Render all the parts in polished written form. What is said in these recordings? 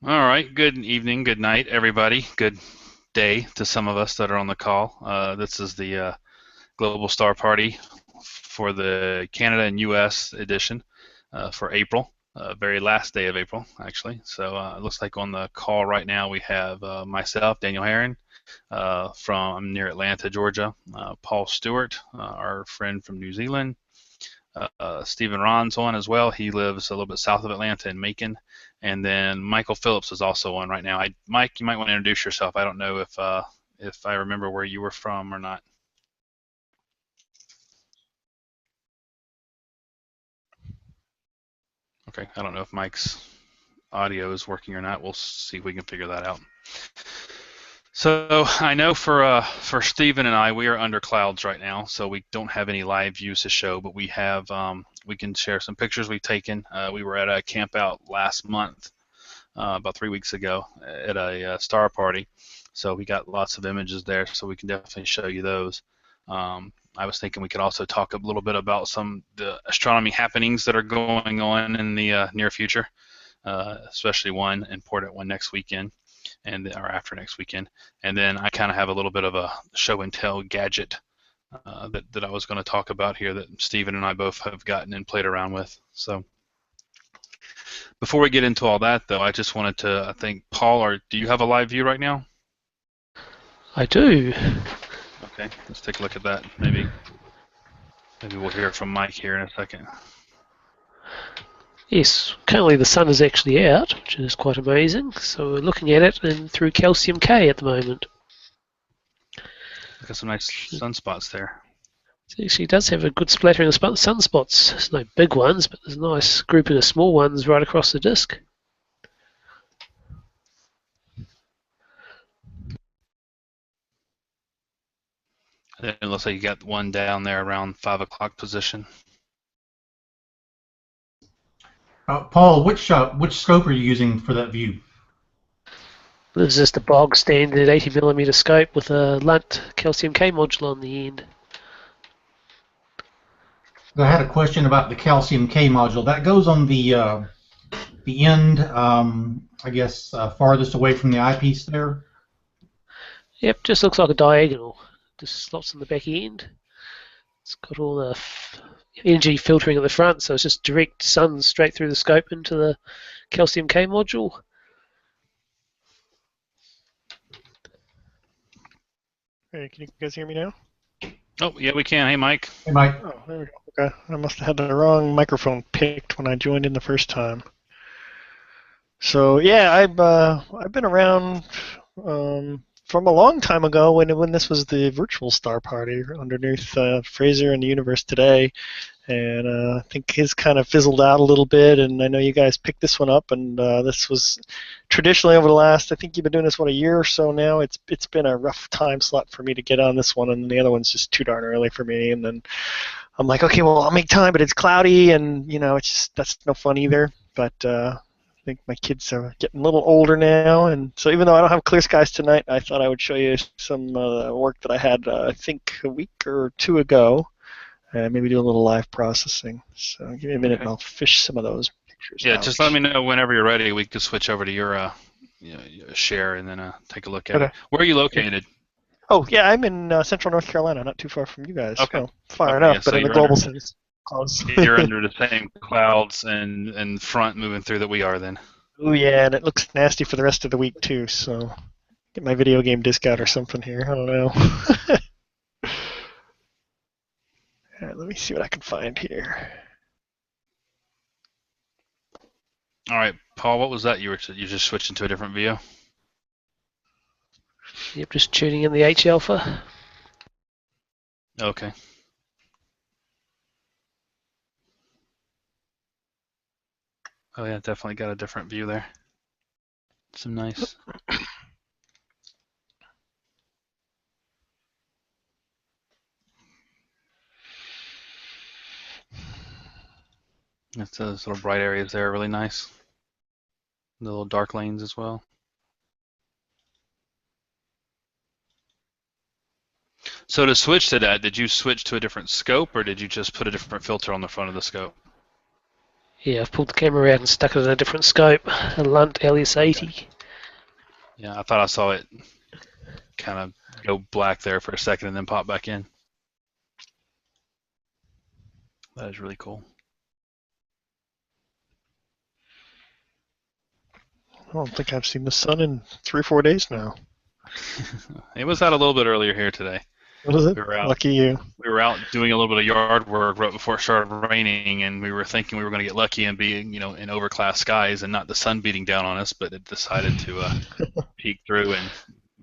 All right. Good evening, good night, everybody. Good day to some of us that are on the call. This is the Global Star Party for the Canada and U.S. edition for April, very last day of April, actually. So it looks like on the call right now we have myself, Daniel Herron, from near Atlanta, Georgia, Paul Stewart, our friend from New Zealand, Stephen Ron's on as well. He lives a little bit south of Atlanta in Macon. And then Michael Phillips is also on right now. Mike, you might want to introduce yourself. I don't know if I remember where you were from or not. Okay, I don't know if Mike's audio is working or not. We'll see if we can figure that out. So I know for Stephen and I, we are under clouds right now, so we don't have any live views to show, but we can share some pictures we've taken. We were at a camp out last month, about 3 weeks ago, at a star party, so we got lots of images there, so we can definitely show you those. I was thinking we could also talk a little bit about some the astronomy happenings that are going on in the near future, especially one important one next weekend or after next weekend. And then I kind of have a little bit of a show and tell gadget that I was going to talk about here that Stephen and I both have gotten and played around with. So before we get into all that, though, I just wanted to, I think, Paul, do you have a live view right now? I do. Okay, let's take a look at that. Maybe we'll hear from Mike here in a second. Yes, currently the sun is actually out, which is quite amazing. So we're looking at it and through calcium K at the moment. Got some nice sunspots there. It actually does have a good splattering of sunspots. There's no big ones, but there's a nice grouping of small ones right across the disk. And it looks like you got one down there around 5 o'clock position. Paul, which scope are you using for that view? This is just a bog standard 80mm scope with a lunt calcium K module on the end. I had a question about the calcium K module. That goes on the end, I guess, farthest away from the eyepiece there. Yep, just looks like a diagonal. Just slots in the back end. It's got all the energy filtering at the front, so it's just direct sun straight through the scope into the calcium K module. Hey, can you guys hear me now? Oh, yeah, we can. Hey, Mike. Hey, Mike. Oh, there we go. Okay, I must have had the wrong microphone picked when I joined in the first time. So yeah, I've been around from a long time ago when this was the virtual star party underneath Fraser and the Universe Today, and I think his kind of fizzled out a little bit. And I know you guys picked this one up, and this was traditionally over the last. I think you've been doing this one a year or so now. It's been a rough time slot for me to get on this one, and the other one's just too darn early for me. And then I'm like, okay, well I'll make time, but it's cloudy, and it's just that's no fun either. But I think my kids are getting a little older now, and so even though I don't have clear skies tonight, I thought I would show you some work that I had, I think, a week or two ago, and maybe do a little live processing. So give me a minute, Okay. and I'll fish some of those pictures Yeah, out. just let me know whenever you're ready. We can switch over to your share and then take a look at it. Okay. Where are you located? Oh yeah, I'm in central North Carolina, not too far from you guys. Okay. Well, far Okay. Yeah. enough, but So in the you're global under sense, close. you're under the same clouds and front moving through that we are then. Oh yeah, and it looks nasty for the rest of the week too. So get my video game disc out or Yeah. something here. I don't know. All right, let me see what I can find here. All right, Paul. What was that? You just switching to a different view? Yep, just tuning in the H alpha. Okay. Oh yeah, definitely got a different view there. Some nice. Those little bright areas there are really nice. The little dark lanes as well. So to switch to that, did you switch to a different scope or did you just put a different filter on the front of the scope? Yeah, I've pulled the camera out and stuck it in a different scope, a Lunt LS80. Yeah, I thought I saw it kind of go black there for a second and then pop back in. That is really cool. I don't think I've seen the sun in 3 or 4 days now. It was out a little bit earlier here today. What is it? We were out. Lucky you. We were out doing a little bit of yard work right before it started raining, and we were thinking we were going to get lucky and be, in overcast skies and not the sun beating down on us, but it decided to peek through and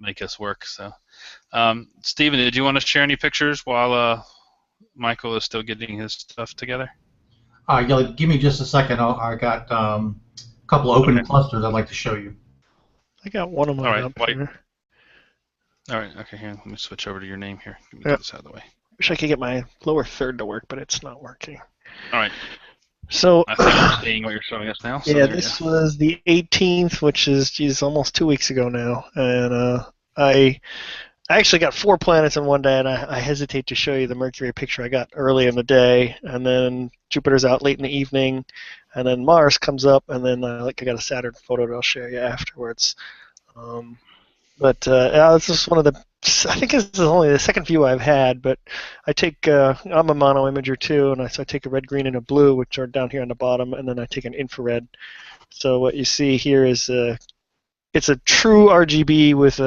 make us work. So, Stephen, did you want to share any pictures while Michael is still getting his stuff together? Yeah, give me just a second. I got a couple of open clusters I'd like to show you. I got one of mine up here. All right, okay, here, let me switch over to your name here. Let me get this out of the way. Wish I could get my lower third to work, but it's not working. All right. So, I think I'm seeing what you're showing us now. So yeah, this was the 18th, which is, almost 2 weeks ago now. And I actually got 4 planets in one day, and I hesitate to show you the Mercury picture I got early in the day, and then Jupiter's out late in the evening, and then Mars comes up, and then I got a Saturn photo that I'll share you afterwards. But this is one of the, I think this is only the second view I've had, but I take, I'm a mono imager too, and so I take a red, green, and a blue, which are down here on the bottom, and then I take an infrared. So what you see here is it's a true RGB with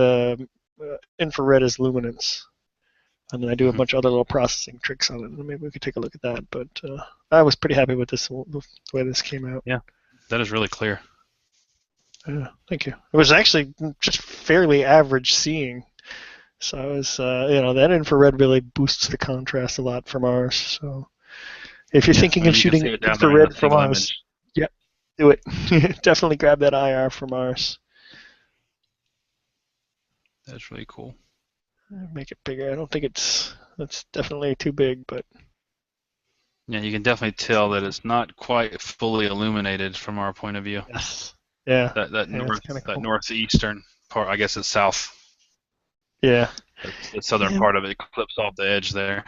infrared as luminance. And then I do a bunch of other little processing tricks on it, and maybe we could take a look at that. But I was pretty happy with the way this came out. Yeah, that is really clear. Yeah, thank you. It was actually just fairly average seeing. So I was, that infrared really boosts the contrast a lot for Mars. So if you're thinking of shooting infrared for Mars, do it. Definitely grab that IR for Mars. That's really cool. Make it bigger. I don't think that's definitely too big, but yeah, you can definitely tell that it's not quite fully illuminated from our point of view. Yes. Yeah. That northeastern part, I guess it's south. Yeah. The southern part of it clips off the edge there.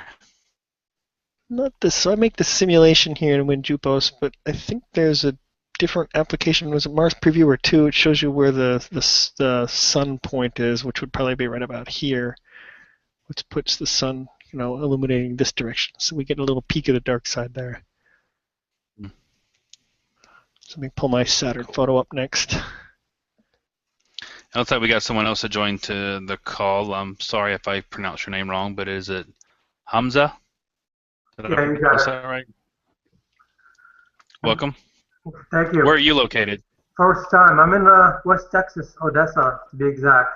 Not this. So I make the simulation here in WinJupos, but I think there's a different application. Was it Mars Previewer 2? It shows you where the sun point is, which would probably be right about here, which puts the sun, illuminating this direction. So we get a little peek of the dark side there. So let me pull my Saturn photo up next. It looks like we got someone else to join to the call. I'm sorry if I pronounced your name wrong, but is it Hamza? Yeah, you got it. Right? Welcome. Thank you. Where are you located? First time. I'm in West Texas, Odessa, to be exact.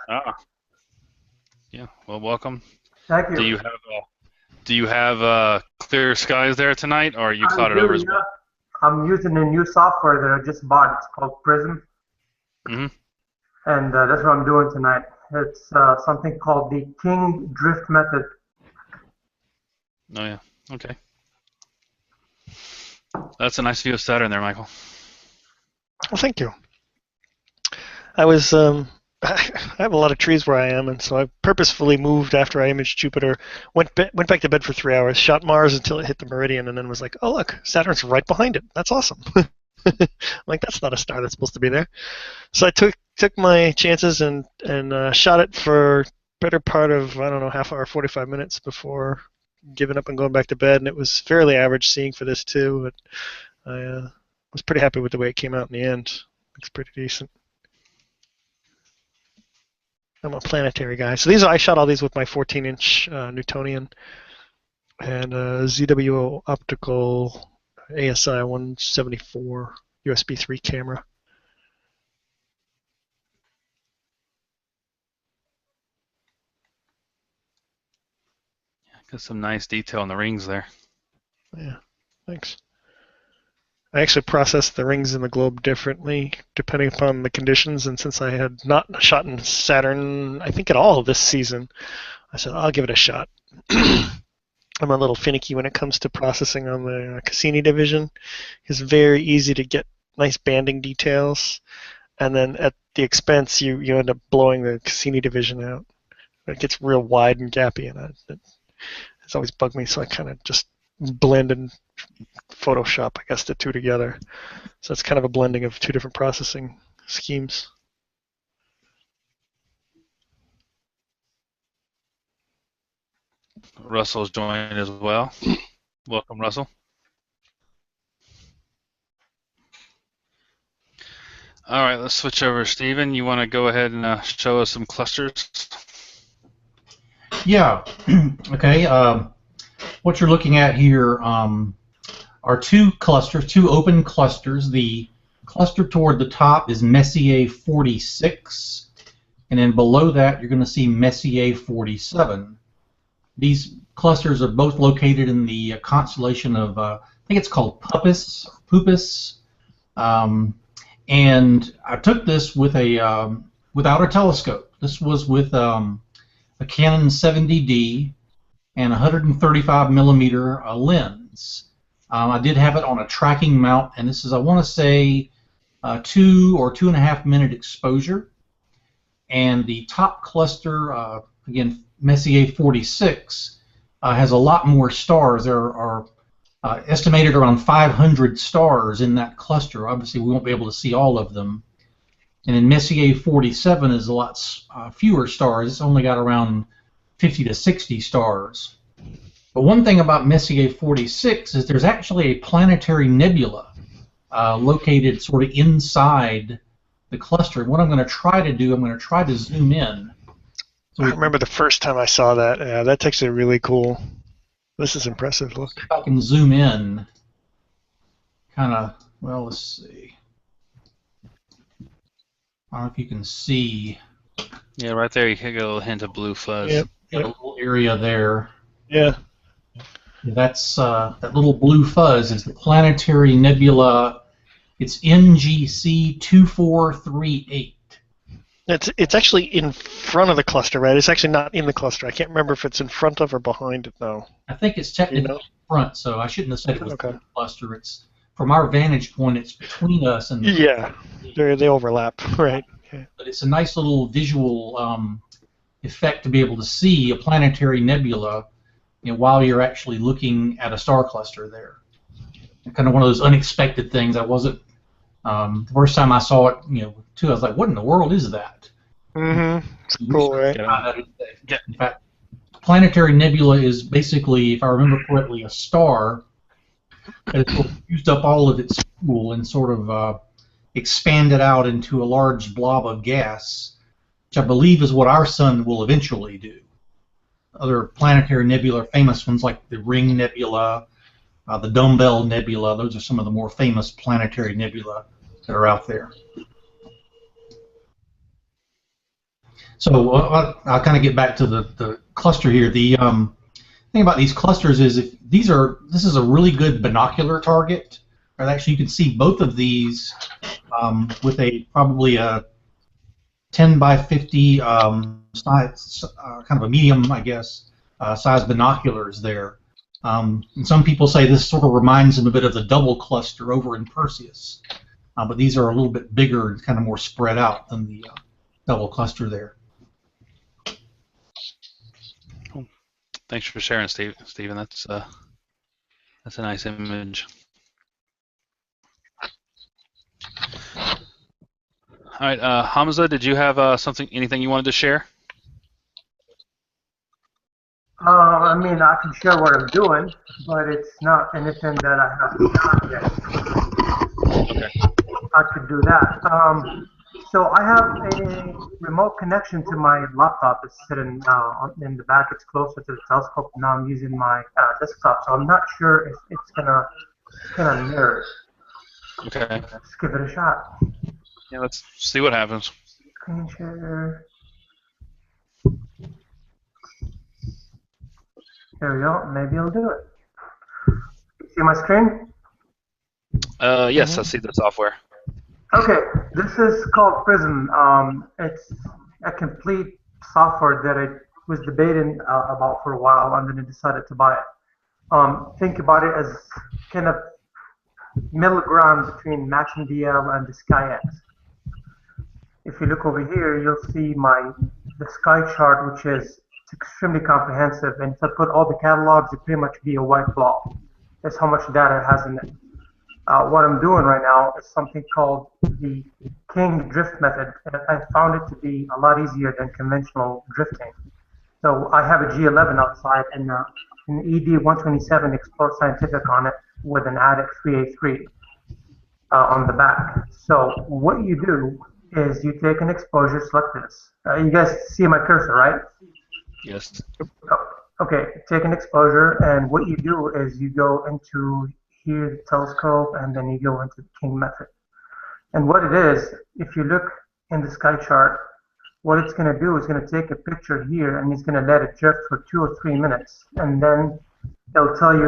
Yeah. Well, welcome. Thank you. Do you have clear skies there tonight, or are you clouded over as well? I'm using a new software that I just bought. It's called Prism. Mm-hmm. And that's what I'm doing tonight. It's something called the King Drift Method. Oh, yeah. Okay. That's a nice view of Saturn there, Michael. Well, thank you. I was, I have a lot of trees where I am, and so I purposefully moved after I imaged Jupiter, went back to bed for 3 hours, shot Mars until it hit the meridian, and then was like, oh, look, Saturn's right behind it. That's awesome. I'm like, that's not a star that's supposed to be there. So I took my chances and shot it for better part of, I don't know, half hour, 45 minutes before giving up and going back to bed, and it was fairly average seeing for this too, but I was pretty happy with the way it came out in the end. Looks pretty decent. I'm a Planetary guy. So I shot all these with my 14-inch Newtonian and ZWO optical ASI 174 USB 3 camera. Got some nice detail in the rings there. Yeah, thanks. I actually processed the rings in the globe differently depending upon the conditions, and since I had not shot in Saturn, I think at all this season, I said, I'll give it a shot. I'm a little finicky when it comes to processing on the Cassini division. It's very easy to get nice banding details, and then at the expense, you end up blowing the Cassini division out. It gets real wide and gappy, and it's always bugged me, so I kind of just blend and Photoshop, I guess, the two together. So it's kind of a blending of two different processing schemes. Russell's joined as well. Welcome, Russell. All right, let's switch over to Stephen. You want to go ahead and show us some clusters? Yeah. Okay. What you're looking at here are two clusters, two open clusters. The cluster toward the top is Messier 46, and then below that you're going to see Messier 47. These clusters are both located in the constellation of, I think it's called Puppis. And I took this with without a telescope. This was with a Canon 70D and 135 millimeter lens. I did have it on a tracking mount, and this is, I want to say, 2 or 2.5 minute exposure. And the top cluster, again, Messier 46, has a lot more stars. There are estimated around 500 stars in that cluster. Obviously, we won't be able to see all of them. And then Messier 47 is a lot fewer stars. It's only got around 50 to 60 stars. But one thing about Messier 46 is there's actually a planetary nebula located sort of inside the cluster. And what I'm going to try to do, I'm going to try to zoom in. So I remember the first time I saw that. Yeah, that's actually really cool. This is impressive. Look. If I can zoom in, kind of, well, let's see. I don't know if you can see. Yeah, right there you can get a little hint of blue fuzz. Yep. A little area there. Yeah. That's that little blue fuzz is the planetary nebula. It's NGC 2438. It's actually in front of the cluster, right? It's actually not in the cluster. I can't remember if it's in front of or behind it, though. I think it's technically in front, so I shouldn't have said it was Okay. in the cluster. It's from our vantage point. It's between us and the Yeah, they overlap, right? Okay. But it's a nice little visual effect to be able to see a planetary nebula, while you're actually looking at a star cluster there. And kind of one of those unexpected things. I wasn't the first time I saw it, too. I was like, "What in the world is that?" Mm-hmm. It's cool, right? In fact, planetary nebula is basically, if I remember correctly, a star that has used up all of its fuel and sort of expanded out into a large blob of gas, which I believe is what our sun will eventually do. Other planetary nebula, famous ones like the Ring Nebula, the Dumbbell Nebula, those are some of the more famous planetary nebula that are out there. So I'll kind of get back to the cluster here. The thing about these clusters is this is a really good binocular target. Or actually, you can see both of these with probably a 10 by 50 size, kind of a medium, I guess, size binoculars there. And some people say this sort of reminds them a bit of the double cluster over in Perseus. But these are a little bit bigger and kind of more spread out than the double cluster there. Thanks for sharing, Stephen. That's a nice image. All right, Hamza, did you have anything you wanted to share? I mean, I can share what I'm doing, but it's not anything that I have done yet. Okay. I could do that. So I have a remote connection to my laptop. It's sitting in the back. It's closer to the telescope. Now I'm using my desktop, so I'm not sure if it's gonna mirror. Okay. Let's give it a shot. Yeah, let's see what happens. Screen share. There we go. Maybe I'll do it. See my screen? Yes, I see the software. Okay, this is called Prism. It's a complete software that I was debating about for a while, and then I decided to buy it. Think about it as kind of middle ground between Matching DL and the SkyX. If you look over here, you'll see the sky chart, which is extremely comprehensive. And if I put all the catalogs, it'd pretty much be a white blob. is how much data it has in it. What I'm doing right now is something called the King drift method, and I found it to be a lot easier than conventional drifting. So I have a G11 outside and an ED127 Explore Scientific on it with an ADIC 3A3 on the back. So what you do is you take an exposure, select this. You guys see my cursor, right? Yes. Oh, okay, take an exposure, and what you do is you go into here, the telescope, and then you go into the King method. And what it is, if you look in the sky chart, what it's going to do is going to take a picture here, and it's going to let it drift for 2 or 3 minutes, and then it'll tell you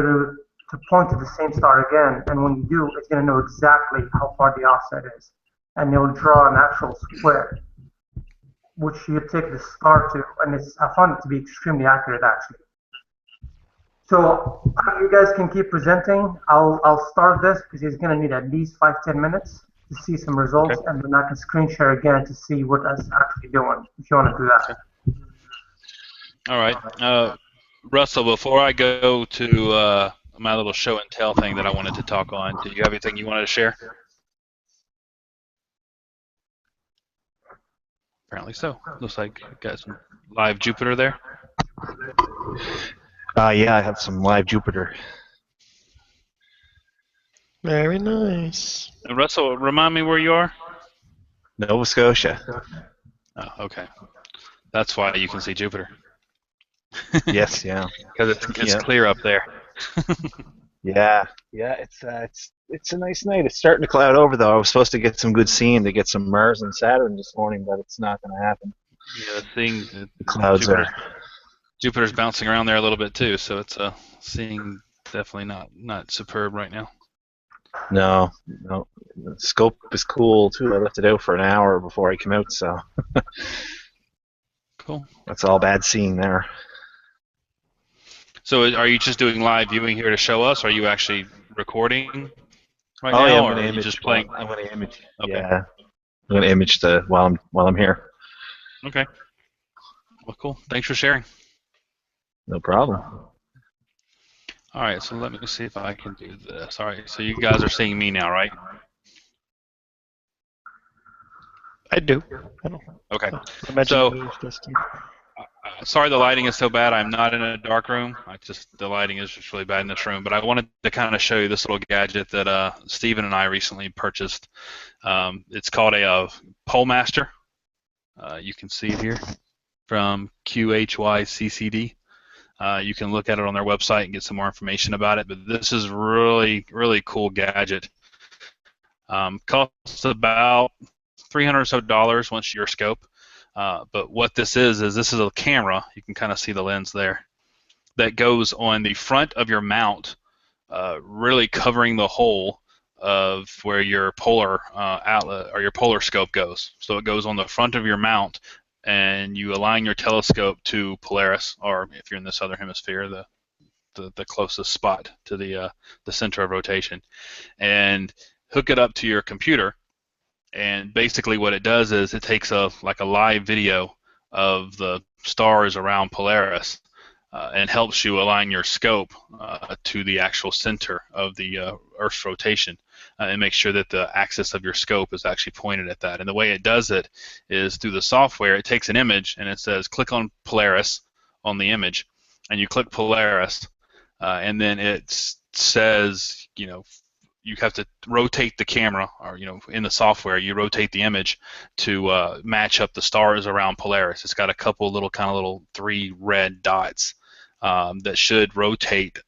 to point to the same star again, and when you do, it's going to know exactly how far the offset is, and it'll draw an actual square, which you take the star to, and I found it to be extremely accurate, actually. So you guys can keep presenting. I'll start this because he's going to need at least 5-10 minutes to see some results, and then I can screen share again to see what that's actually doing, if you want to do that. All right. Russell, before I go to my little show and tell thing that I wanted to talk on, do you have anything you wanted to share? Apparently so. Looks like you got some live Jupiter there. Yeah, I have some live Jupiter. Very nice. And Russell, remind me where you are? Nova Scotia. Oh, okay. That's why you can see Jupiter. Yes, yeah. Because it's clear up there. Yeah, it's a nice night. It's starting to cloud over though. I was supposed to get some good seeing to get some Mars and Saturn this morning, but it's not going to happen. Yeah, seeing The clouds Jupiter's bouncing around there a little bit too, so it's seeing definitely not superb right now. No. The scope is cool too. I left it out for an hour before I came out, so Cool. that's all bad seeing there. So are you just doing live viewing here to show us? Or are you actually recording right now, Yeah, I'm or going to are you image. just playing? I'm going to image. Okay. Yeah, I'm going to image while I'm here. Okay. Well, cool. Thanks for sharing. No problem. All right, so let me see if I can do this. All right, so you guys are seeing me now, right? I do. I don't Okay. imagine So, you just sorry the lighting is so bad. I'm not in a dark room. The lighting is just really bad in this room. But I wanted to kind of show you this little gadget that Stephen and I recently purchased. It's called a Pole Master. You can see it here from QHYCCD. You can look at it on their website and get some more information about it. But this is really, really cool gadget. Costs about $300 or so once your scope. But what this is a camera. You can kind of see the lens there that goes on the front of your mount, really covering the hole of where your polar outlet or your polar scope goes. So it goes on the front of your mount, and you align your telescope to Polaris, or if you're in the southern hemisphere, the closest spot to the center of rotation, and hook it up to your computer. And basically what it does is it takes a live video of the stars around Polaris and helps you align your scope to the actual center of the Earth's rotation and make sure that the axis of your scope is actually pointed at that. And the way it does it is through the software. It takes an image and it says click on Polaris on the image, and you click Polaris, and then it says, you have to rotate the camera, or in the software you rotate the image to match up the stars around Polaris. It's got a couple little 3 red dots that should rotate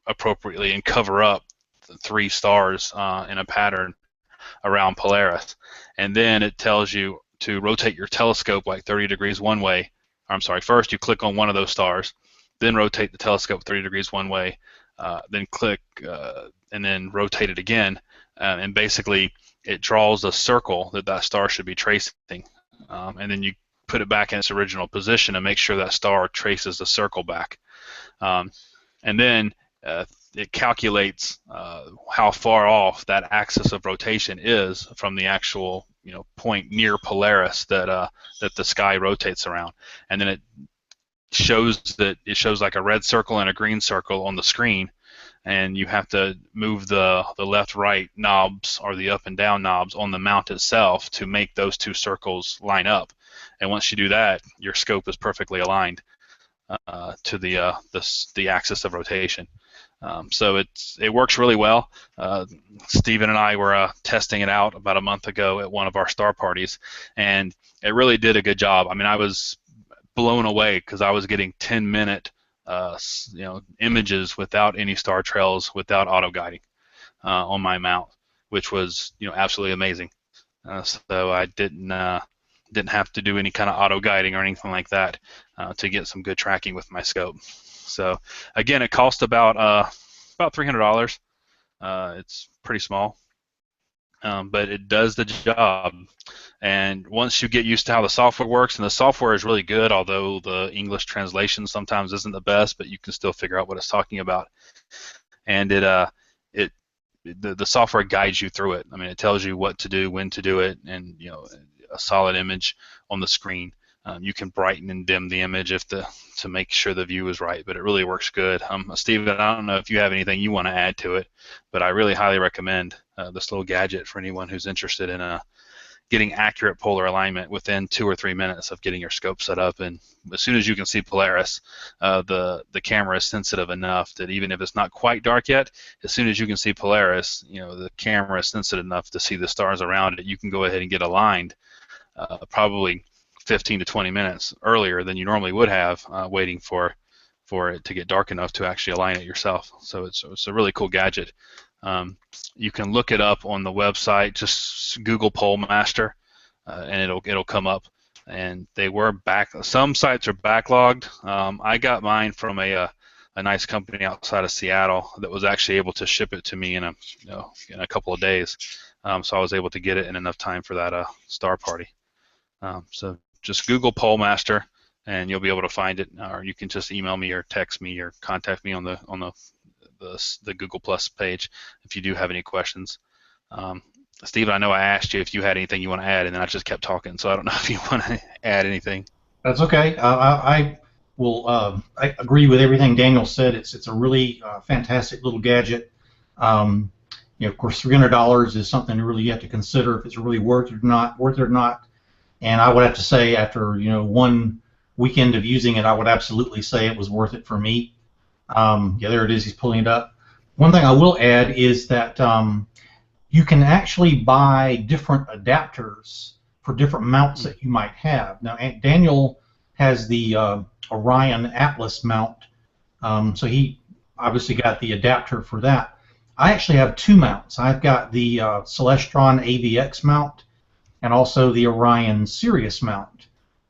appropriately and cover up the 3 stars in a pattern around Polaris. And then it tells you to rotate your telescope like 30 degrees one way. I'm sorry, first you click on one of those stars, then rotate the telescope 30 degrees one way, then click and then rotate it again, and basically it draws a circle that star should be tracing, and then you put it back in its original position and make sure that star traces the circle back, and then it calculates how far off that axis of rotation is from the actual point near Polaris that the sky rotates around, and then it shows like a red circle and a green circle on the screen. and you have to move the left-right knobs or the up and down knobs on the mount itself to make those two circles line up. And once you do that, your scope is perfectly aligned to the axis of rotation. So it works really well. Stephen and I were testing it out about a month ago at one of our star parties, and it really did a good job. I mean, I was blown away because I was getting 10-minute images without any star trails, without auto guiding on my mount, which was absolutely amazing. So I didn't have to do any kind of auto guiding or anything like that to get some good tracking with my scope. So again, it cost about $300. It's pretty small, but it does the job. And once you get used to how the software works, and the software is really good, although the English translation sometimes isn't the best, but you can still figure out what it's talking about. And the software guides you through it. I mean, it tells you what to do, when to do it, and a solid image on the screen. You can brighten and dim the image to make sure the view is right, but it really works good. Steven, I don't know if you have anything you want to add to it, but I really highly recommend this little gadget for anyone who's interested in getting accurate polar alignment within 2 or 3 minutes of getting your scope set up. And as soon as you can see Polaris, the camera is sensitive enough that even if it's not quite dark yet, as soon as you can see Polaris, the camera is sensitive enough to see the stars around it. You can go ahead and get aligned probably 15 to 20 minutes earlier than you normally would have, waiting for it to get dark enough to actually align it yourself. So it's a really cool gadget. You can look it up on the website. Just Google PoleMaster, and it'll come up. And they were back. Some sites are backlogged. I got mine from a nice company outside of Seattle that was actually able to ship it to me in a couple of days. So I was able to get it in enough time for that star party. So just Google PoleMaster, and you'll be able to find it. Or you can just email me or text me or contact me on the Google Plus page if you do have any questions. Stephen, I know I asked you if you had anything you want to add, and then I just kept talking, so I don't know if you want to add anything. That's okay. I will. I agree with everything Daniel said. It's a really fantastic little gadget. Of course, $300 is something really you have to consider if it's really worth it or not. And I would have to say, after one weekend of using it, I would absolutely say it was worth it for me. There it is. He's pulling it up. One thing I will add is that you can actually buy different adapters for different mounts that you might have. Now, Daniel has the Orion Atlas mount, so he obviously got the adapter for that. I actually have two mounts. I've got the Celestron AVX mount and also the Orion Sirius mount.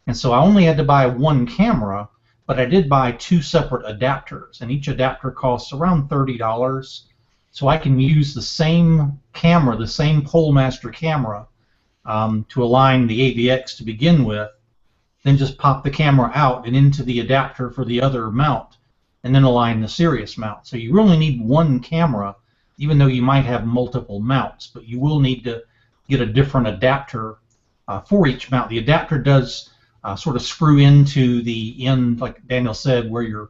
And so I only had to buy one camera, but I did buy two separate adapters, and each adapter costs around $30. So I can use the same camera, the same PoleMaster camera, to align the AVX to begin with, then just pop the camera out and into the adapter for the other mount, and then align the Sirius mount. So you really need one camera, even though you might have multiple mounts, but you will need to get a different adapter for each mount. The adapter does sort of screw into the end, like Daniel said, where your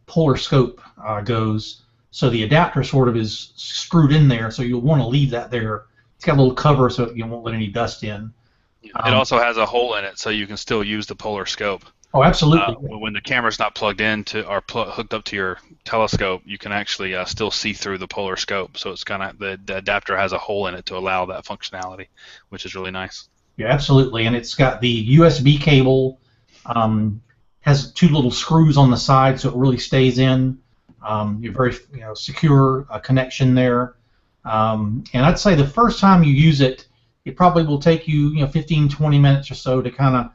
polar scope goes. So the adapter sort of is screwed in there, so you'll want to leave that there. It's got a little cover so you won't let any dust in. It also has a hole in it, so you can still use the polar scope. Oh, absolutely. When the camera's not plugged in or hooked up to your telescope, you can actually still see through the polar scope. So it's kind of the adapter has a hole in it to allow that functionality, which is really nice. Yeah, absolutely. And it's got the USB cable. Has two little screws on the side, so it really stays in. You're very secure connection there. And I'd say the first time you use it, it probably will take you 15, 20 minutes or so to kind of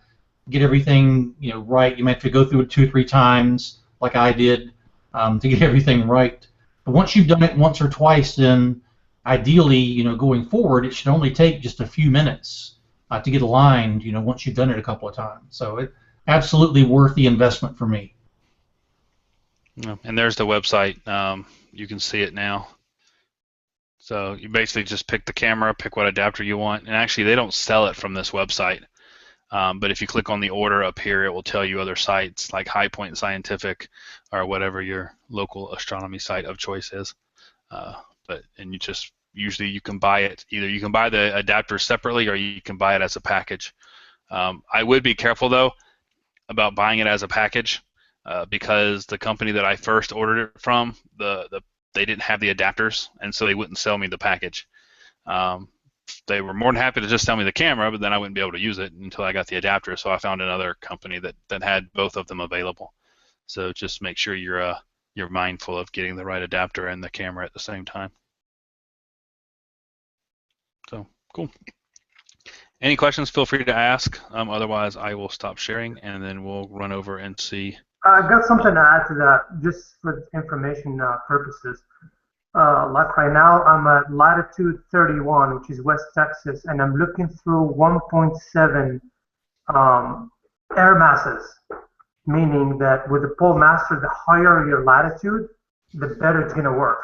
get everything right. You might have to go through it 2 or 3 times, like I did, to get everything right. But once you've done it once or twice, then ideally, going forward, it should only take just a few minutes to get aligned. Once you've done it a couple of times. So it absolutely worth the investment for me. And there's the website. You can see it now. So you basically just pick the camera, pick what adapter you want, and actually they don't sell it from this website. But if you click on the order up here, it will tell you other sites like High Point Scientific or whatever your local astronomy site of choice is. And you just usually you can buy it, either you can buy the adapter separately or you can buy it as a package. I would be careful though about buying it as a package because the company that I first ordered it from, they didn't have the adapters, and so they wouldn't sell me the package. They were more than happy to just sell me the camera, but then I wouldn't be able to use it until I got the adapter. So I found another company that had both of them available. So just make sure you're mindful of getting the right adapter and the camera at the same time. So cool. Any questions? Feel free to ask. Otherwise, I will stop sharing and then we'll run over and see. I've got something to add to that, just for information purposes. Like right now, I'm at latitude 31, which is West Texas, and I'm looking through 1.7 air masses, meaning that with the pole master, the higher your latitude, the better it's going to work,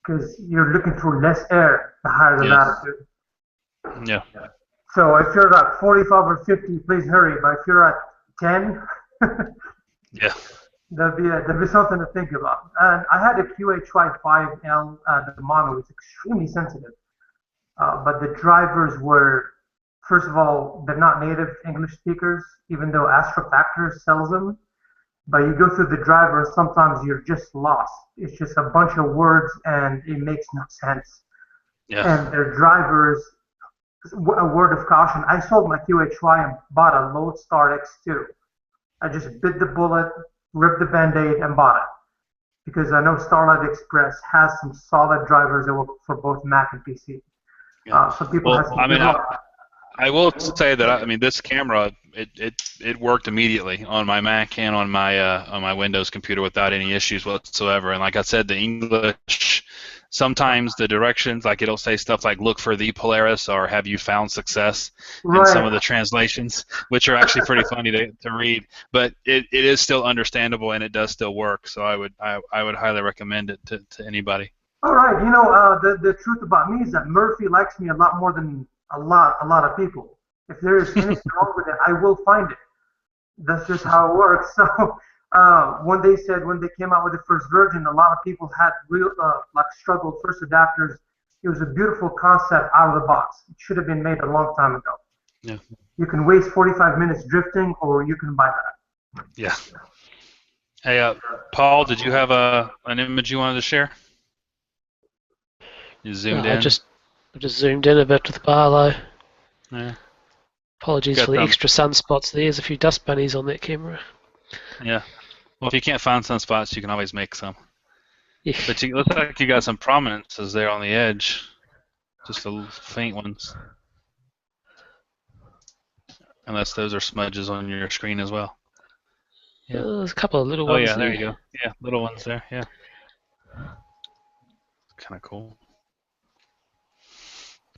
because you're looking through less air the higher the latitude. Yeah. So if you're at 45 or 50, please hurry. But if you're at 10, yeah, there'll be something to think about. And I had a QHY5L, the mono is extremely sensitive, but the drivers were, first of all, they're not native English speakers, even though Astro Factor sells them. But you go through the driver, and sometimes you're just lost. It's just a bunch of words, and it makes no sense. Yeah. And their drivers, a word of caution, I sold my QHY and bought a Lodestar X2. I just bit the bullet, ripped the Band-Aid, and bought it. Because I know Starlight Express has some solid drivers that work for both Mac and PC. Yeah. Some people have some I will say that this camera it worked immediately on my Mac and on my Windows computer without any issues whatsoever. And like I said, the English, sometimes the directions, like it'll say stuff like "look for the Polaris" or "have you found success" in some of the translations, which are actually pretty funny to read. But it is still understandable and it does still work. So I would highly recommend it to anybody. All right, the truth about me is that Murphy likes me a lot more than a lot of people. If there is anything wrong with it, I will find it. That's just how it works. So when they came out with the first version, a lot of people had real struggled first adapters. It was a beautiful concept out of the box. It should have been made a long time ago. Yeah. You can waste 45 minutes drifting, or you can buy that. Yeah. Hey, Paul, did you have an image you wanted to share? You zoomed in? I just zoomed in a bit with the Barlow. Yeah. Apologies for the extra sunspots. There's a few dust bunnies on that camera. Yeah. Well, if you can't find sunspots, you can always make some. Yeah. But it looks like you got some prominences there on the edge. Just the little faint ones. Unless those are smudges on your screen as well. Yeah. There's a couple of little ones. Oh, yeah, there you go. Yeah, little ones there, yeah. Kind of cool.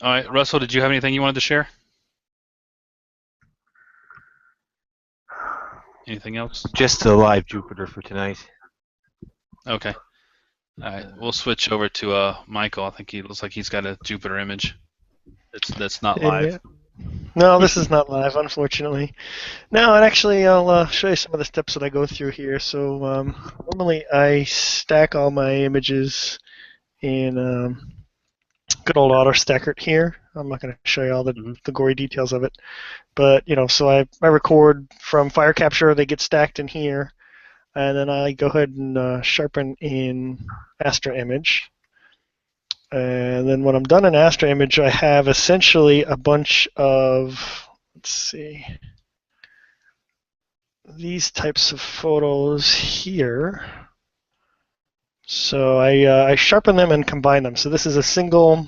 All right, Russell, did you have anything you wanted to share? Anything else? Just the live Jupiter for tonight. Okay. All right, we'll switch over to Michael. I think he looks like he's got a Jupiter image. That's not live. Yeah. No, this is not live, unfortunately. No, and actually, I'll show you some of the steps that I go through here. So normally I stack all my images in good old auto stacker here. I'm not going to show you all the gory details of it, but so I record from fire capture. They get stacked in here, and then I go ahead and sharpen in Astro Image. And then when I'm done in Astro Image, I have essentially a bunch of, let's see, these types of photos here. So I sharpen them and combine them. So this is a single,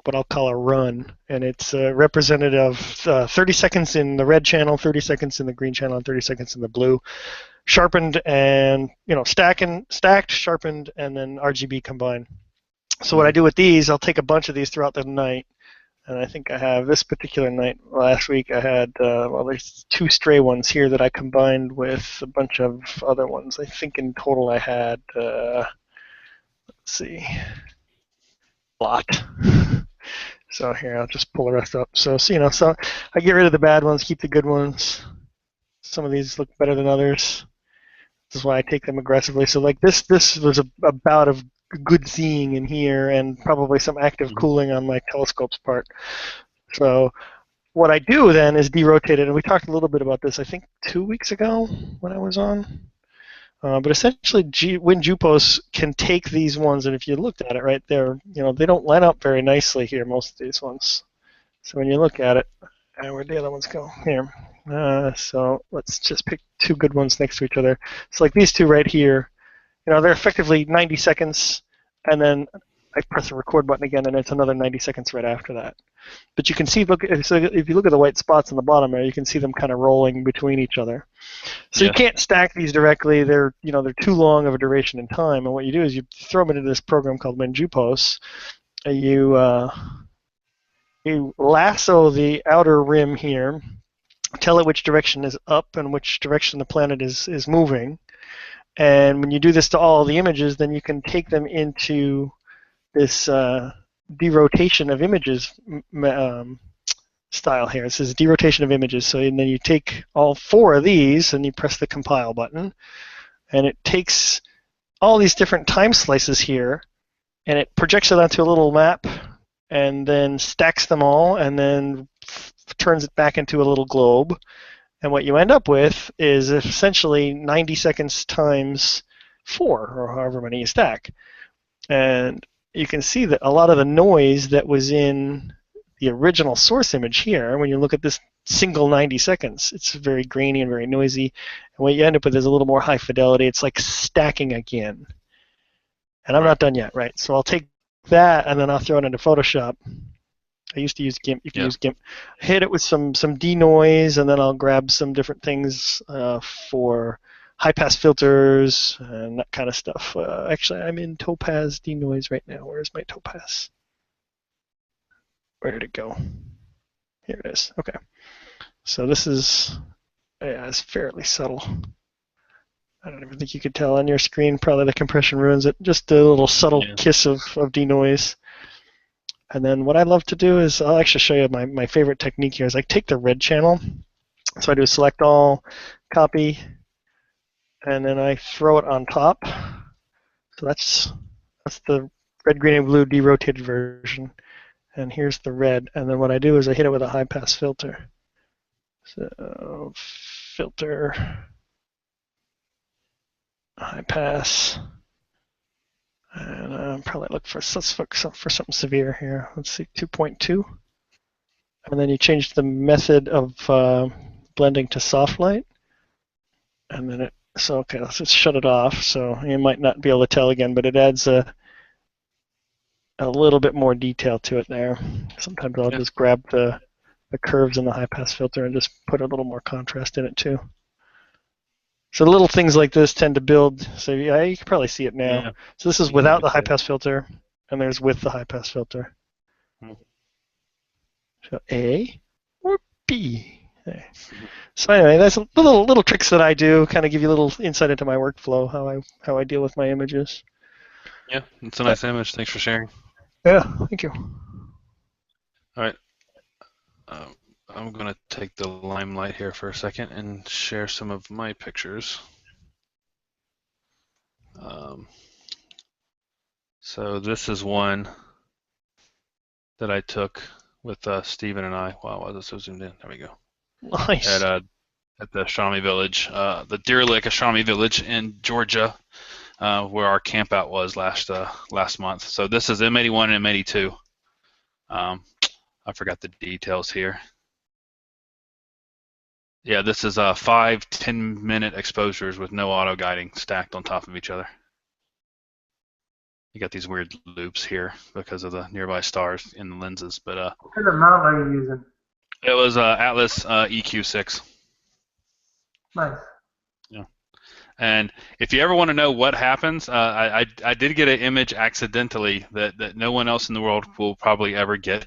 what I'll call a run, and it's representative of 30 seconds in the red channel, 30 seconds in the green channel, and 30 seconds in the blue. Sharpened and, stacked, sharpened, and then RGB combined. So what I do with these, I'll take a bunch of these throughout the night, and I think I have this particular night. Last week I had, there's 2 stray ones here that I combined with a bunch of other ones. I think in total I had, let's see, a lot. So here, I'll just pull the rest up. So so I get rid of the bad ones, keep the good ones. Some of these look better than others. This is why I take them aggressively. So like this was a bout of good seeing in here, and probably some active cooling on my telescope's part. So what I do then is derotate it, and we talked a little bit about this, I think 2 weeks ago when I was on. But essentially, WinJupos can take these ones, and if you looked at it right there, they don't line up very nicely here, most of these ones. So when you look at it, where'd the other ones go? Here. So let's just pick two good ones next to each other. So like these two right here, they're effectively 90 seconds, and then I press the record button again, and it's another 90 seconds right after that. But you can see, so if you look at the white spots on the bottom there, you can see them kind of rolling between each other. So you can't stack these directly. They're too long of a duration in time. And what you do is you throw them into this program called WinJupos. You lasso the outer rim here, tell it which direction is up and which direction the planet is moving. And when you do this to all the images, then you can take them into this derotation of images style here. It says derotation of images. So and then you take all four of these and you press the compile button, and it takes all these different time slices here, and it projects it onto a little map, and then stacks them all, and then turns it back into a little globe. And what you end up with is essentially 90 seconds times 4, or however many you stack. And you can see that a lot of the noise that was in the original source image here, when you look at this single 90 seconds, it's very grainy and very noisy. And what you end up with is a little more high fidelity. It's like stacking again. And I'm not done yet, right? So I'll take that and then I'll throw it into Photoshop. I used to use GIMP. You can use GIMP. Hit it with some denoise, and then I'll grab some different things for high-pass filters and that kind of stuff. Actually, I'm in Topaz denoise right now. Where's my Topaz? Where did it go? Here it is. Okay. So this is, it's fairly subtle. I don't even think you could tell on your screen. Probably the compression ruins it. Just a little subtle kiss of denoise. And then what I love to do is, I'll actually show you my favorite technique here is I take the red channel. So I do select all, copy, and then I throw it on top. So that's the red, green, and blue derotated version. And here's the red. And then what I do is I hit it with a high pass filter. So filter, high pass. And probably let's look for something severe here. Let's see, 2.2. And then you change the method of blending to soft light. And then okay, let's just shut it off. So you might not be able to tell again, but it adds a little bit more detail to it there. Sometimes I'll just grab the curves in the high pass filter and just put a little more contrast in it too. So little things like this tend to build. So you can probably see it now. Yeah. So this is without the high pass filter, and there's with the high pass filter. So A or B. There. So anyway, that's little tricks that I do. Kind of give you a little insight into my workflow, how I deal with my images. Yeah, it's a nice image. Thanks for sharing. Yeah, thank you. All right. I'm going to take the limelight here for a second and share some of my pictures. So this is one that I took with Stephen and I. Wow, why is it so zoomed in? There we go. Nice. At the Astronomy Village, the Deer Lick Astronomy Village in Georgia, where our camp out was last month. So this is M81 and M82. I forgot the details here. Yeah, this is 5 10-minute exposures with no auto guiding stacked on top of each other. You got these weird loops here because of the nearby stars in the lenses, but what kind of mount are you using? It was Atlas EQ6. Nice. Yeah. And if you ever want to know what happens, I did get an image accidentally that no one else in the world will probably ever get,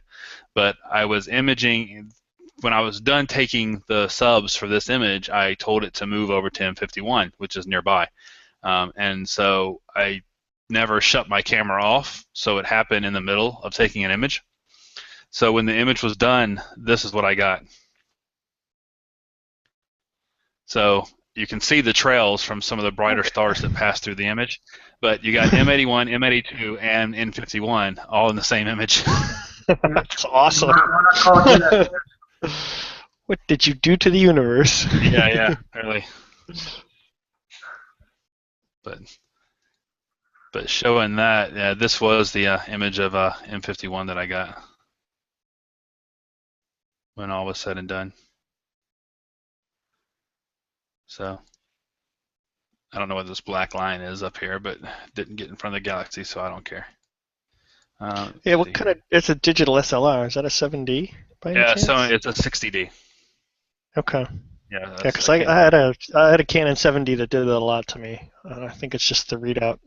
but I was imaging. When I was done taking the subs for this image, I told it to move over to M51, which is nearby. And so I never shut my camera off, so it happened in the middle of taking an image. So when the image was done, this is what I got. So you can see the trails from some of the brighter stars that pass through the image, but you got M81, M82, and N51 all in the same image. That's awesome. When I called you that, What did you do to the universe? Yeah, really. But showing that, this was the image of M51 that I got when all was said and done. So I don't know what this black line is up here, but didn't get in front of the galaxy, so I don't care. Yeah, what kind of? It's a digital SLR. Is that a 7D by any chance? So it's a 60D. Okay. Yeah, Because I had a Canon 7D that did a lot to me. I think it's just the readout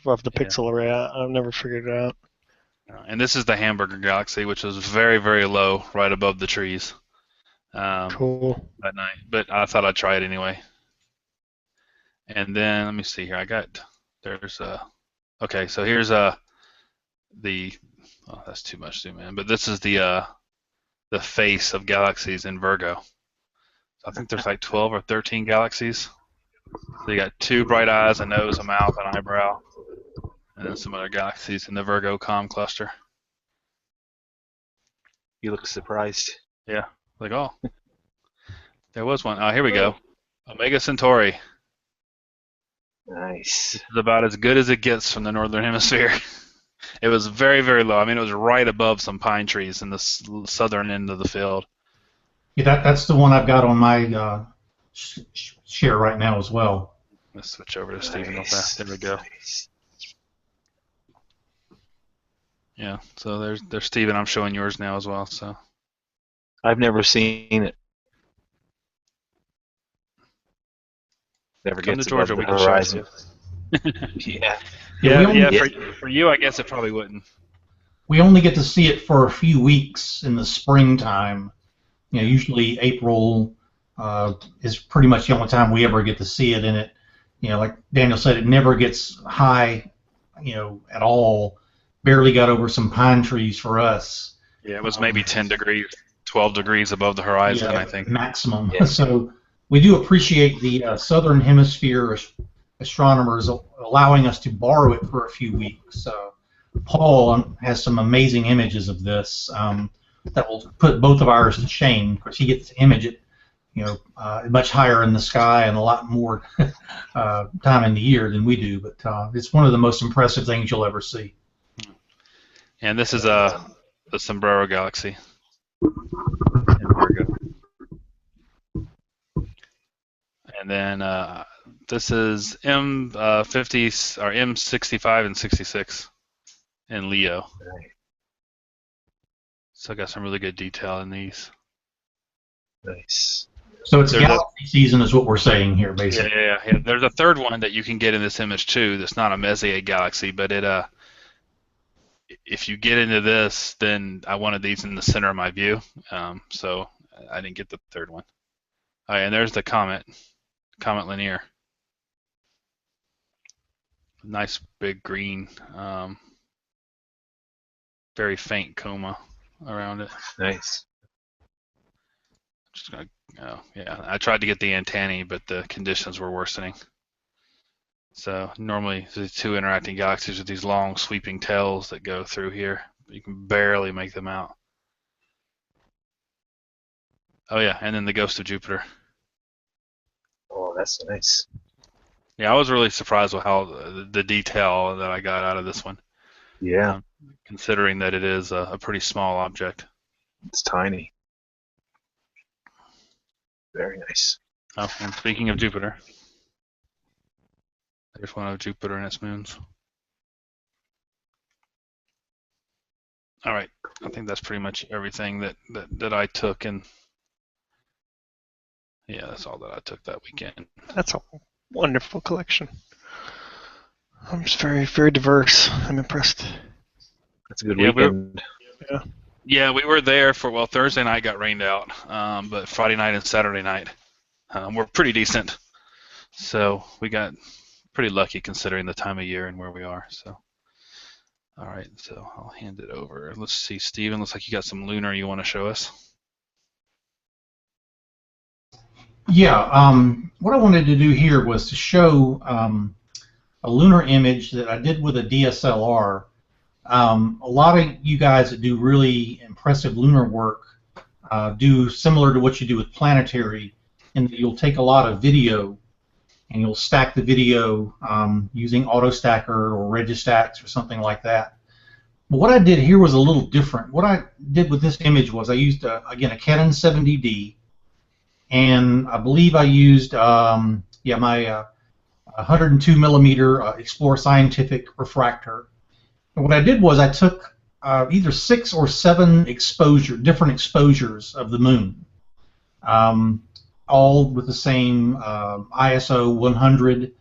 of the pixel array. I've never figured it out. And this is the Hamburger Galaxy, which was very, very low, right above the trees. Cool. At night, but I thought I'd try it anyway. And then let me see here. Okay, so here's that's too much zoom in, but this is the face of galaxies in Virgo. I think there's like 12 or 13 galaxies. So you got 2 bright eyes, a nose, a mouth, an eyebrow, and then some other galaxies in the Virgo COM cluster. You look surprised. Yeah, like, oh, there was one. Oh, here we go. Omega Centauri. Nice. This is about as good as it gets from the northern hemisphere. It was very, very low. I mean, it was right above some pine trees in the southern end of the field. Yeah, that's the one I've got on my share right now as well. Let's switch over to Stephen real fast. There we go. Nice. Yeah, so there's Stephen. I'm showing yours now as well. So I've never seen it. Never come gets to Georgia. above We the can show it to horizon. you. Yeah. Yeah. For you, I guess it probably wouldn't. We only get to see it for a few weeks in the springtime. You know, usually April is pretty much the only time we ever get to see it in it. You know, like Daniel said, it never gets high, at all. Barely got over some pine trees for us. Yeah, it was maybe 10 degrees, 12 degrees above the horizon, I think. Maximum. Yeah. So we do appreciate the Southern Hemisphere astronomers allowing us to borrow it for a few weeks. Paul has some amazing images of this that will put both of ours to shame, because he gets to image it, much higher in the sky and a lot more time in the year than we do. But it's one of the most impressive things you'll ever see. And this is the Sombrero Galaxy in Virgo. And then this is M50 or M65 and 66 in Leo. So I got some really good detail in these. Nice. So it's galaxy season is what we're saying here, basically. Yeah. There's a third one that you can get in this image too. That's not a Messier galaxy, but if you get into this, then I wanted these in the center of my view. So I didn't get the third one. All right, and there's the Comet Linear. Nice big green, very faint coma around it. Nice. Just gonna, I tried to get the antennae, but the conditions were worsening. So normally the 2 interacting galaxies with these long sweeping tails that go through here. You can barely make them out. Oh yeah, and then the Ghost of Jupiter. Oh, that's nice. Yeah, I was really surprised with how the detail that I got out of this one. Yeah. Considering that it is a pretty small object. It's tiny. Very nice. Oh, and speaking of Jupiter, there's one of Jupiter and its moons. All right, I think that's pretty much everything that I took, and yeah, that's all that I took that weekend. That's a wonderful collection. It's very, very diverse. I'm impressed. That's a good weekend. Yeah, we were there for, Thursday night got rained out, but Friday night and Saturday night were pretty decent. So we got pretty lucky considering the time of year and where we are. So All right, so I'll hand it over. Let's see, Steven, looks like you got some lunar you want to show us. Yeah, what I wanted to do here was to show a lunar image that I did with a DSLR. A lot of you guys that do really impressive lunar work do similar to what you do with Planetary, in that you'll take a lot of video and you'll stack the video using AutoStacker or Registax or something like that. But what I did here was a little different. What I did with this image was I used, again, a Canon 70D, and I believe I used my 102 millimeter Explore Scientific refractor. And what I did was I took either 6 or 7 different exposures of the moon, all with the same ISO 100.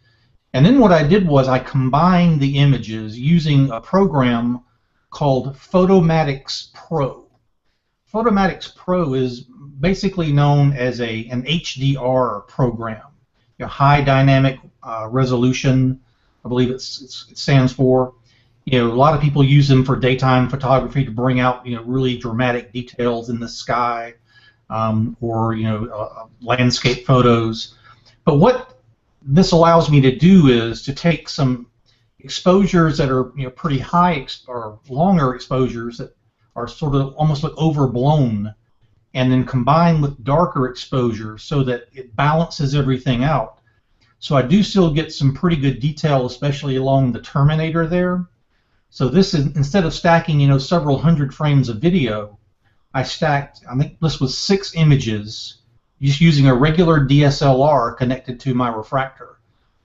And then what I did was I combined the images using a program called Photomatics Pro. Photomatics Pro is basically known as an HDR program, high dynamic resolution, I believe it stands for. A lot of people use them for daytime photography to bring out really dramatic details in the sky, or landscape photos. But what this allows me to do is to take some exposures that are pretty high or longer exposures that are sort of almost like overblown, and then combine with darker exposure so that it balances everything out. So I do still get some pretty good detail, especially along the terminator there. So this is, instead of stacking several hundred frames of video, I stacked, I think this was 6 images just using a regular DSLR connected to my refractor.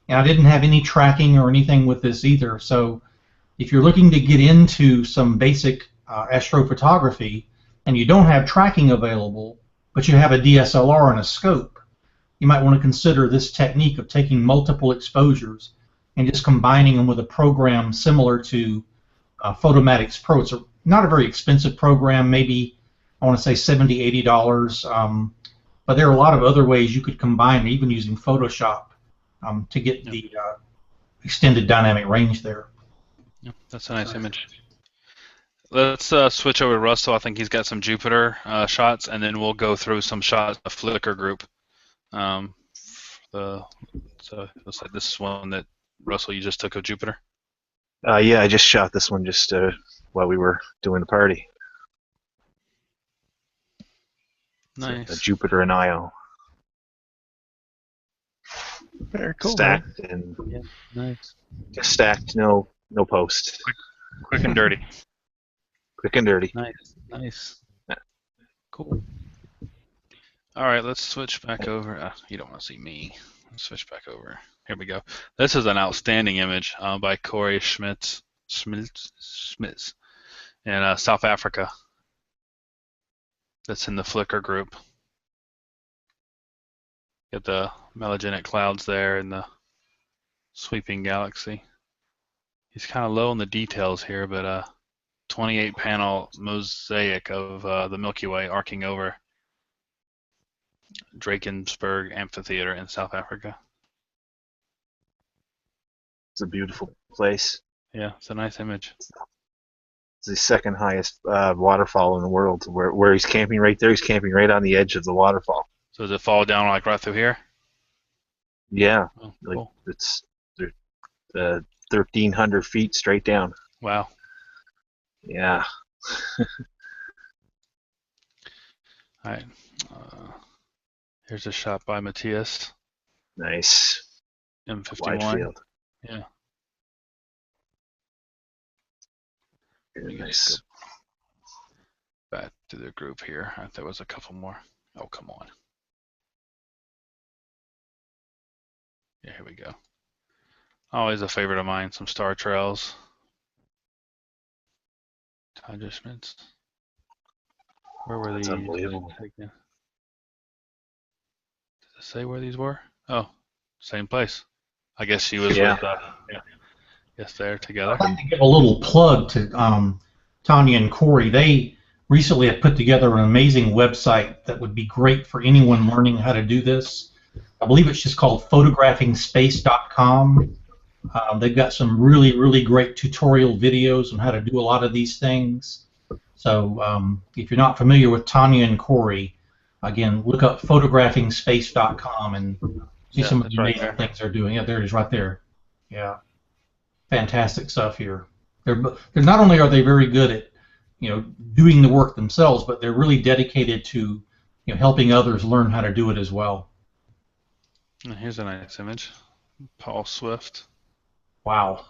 And I didn't have any tracking or anything with this either. So if you're looking to get into some basic astrophotography and you don't have tracking available, but you have a DSLR and a scope, you might want to consider this technique of taking multiple exposures and just combining them with a program similar to Photomatics Pro. It's not a very expensive program, maybe I want to say $70, $80, but there are a lot of other ways you could combine, even using Photoshop, to get the extended dynamic range there. Yep, that's a nice image. Let's switch over to Russell. I think he's got some Jupiter shots, and then we'll go through some shots of Flickr group. So it looks like this is one that, Russell, you just took of Jupiter? Yeah, I just shot this one just while we were doing the party. Nice. So, Jupiter and Io. Very cool. Stacked and Nice. just stacked, no post. Quick and dirty. Quick and dirty. Nice. Cool. All right, let's switch back over. You don't want to see me. Let's switch back over. Here we go. This is an outstanding image by Corey Schmitz in South Africa. That's in the Flickr group. Get the melogenic clouds there and the sweeping galaxy. He's kind of low on the details here, but 28 panel mosaic of the Milky Way arcing over Drakensberg Amphitheater in South Africa. It's a beautiful place. Yeah, it's a nice image. It's the second highest waterfall in the world. Where he's camping right there, he's camping right on the edge of the waterfall. So does it fall down like right through here? Yeah, Oh, like cool. it's 1,300 feet straight down. Wow. Yeah. All right. Here's a shot by Matthias. Nice. M51. Wide field. Yeah. Very Let me nice. just go back to the group here. There was a couple more. Oh, come on. Yeah, here we go. Always a favorite of mine, some star trails. Tundra Schmitz. Where were That's these? unbelievable. Did it say where these were? Oh, same place. I guess she was Yeah. with, yes, they're together. I'd like to give a little plug to Tanya and Corey. They recently have put together an amazing website that would be great for anyone learning how to do this. I believe it's just called photographingspace.com. They've got some really, really great tutorial videos on how to do a lot of these things. So if you're not familiar with Tanya and Corey, again, look up photographingspace.com and see some of the amazing things they're doing. Yeah, there it is right there. Yeah, fantastic stuff here. They're not only are they very good at doing the work themselves, but they're really dedicated to helping others learn how to do it as well. And here's a nice image. Paul Swift. Wow.